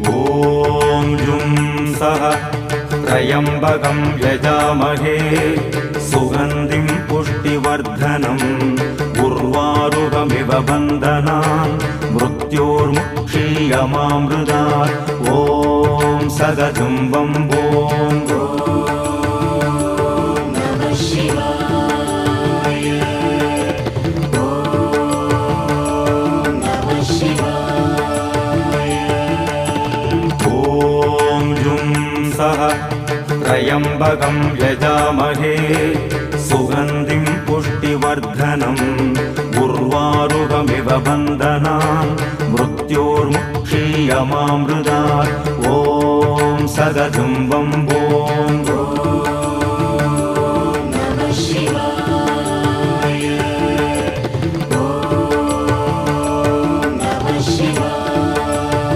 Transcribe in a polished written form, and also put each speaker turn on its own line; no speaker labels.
ॐ जुं सः त्र्यम्बकं यजामहे सुगन्धिं पुष्टिवर्धनम् उर्वारुकमिव बन्धनान् मृत्योर्मुक्षीयमामृतात् ॐ सदजुं वम्बो त्र्यम्बकं यजामहे सुगन्धिं पुष्टिवर्धनम् उर्वारुकमिव बन्धनान् मृत्योर्मुक्षीयमामृतात् ॐ सदजुं वम्बो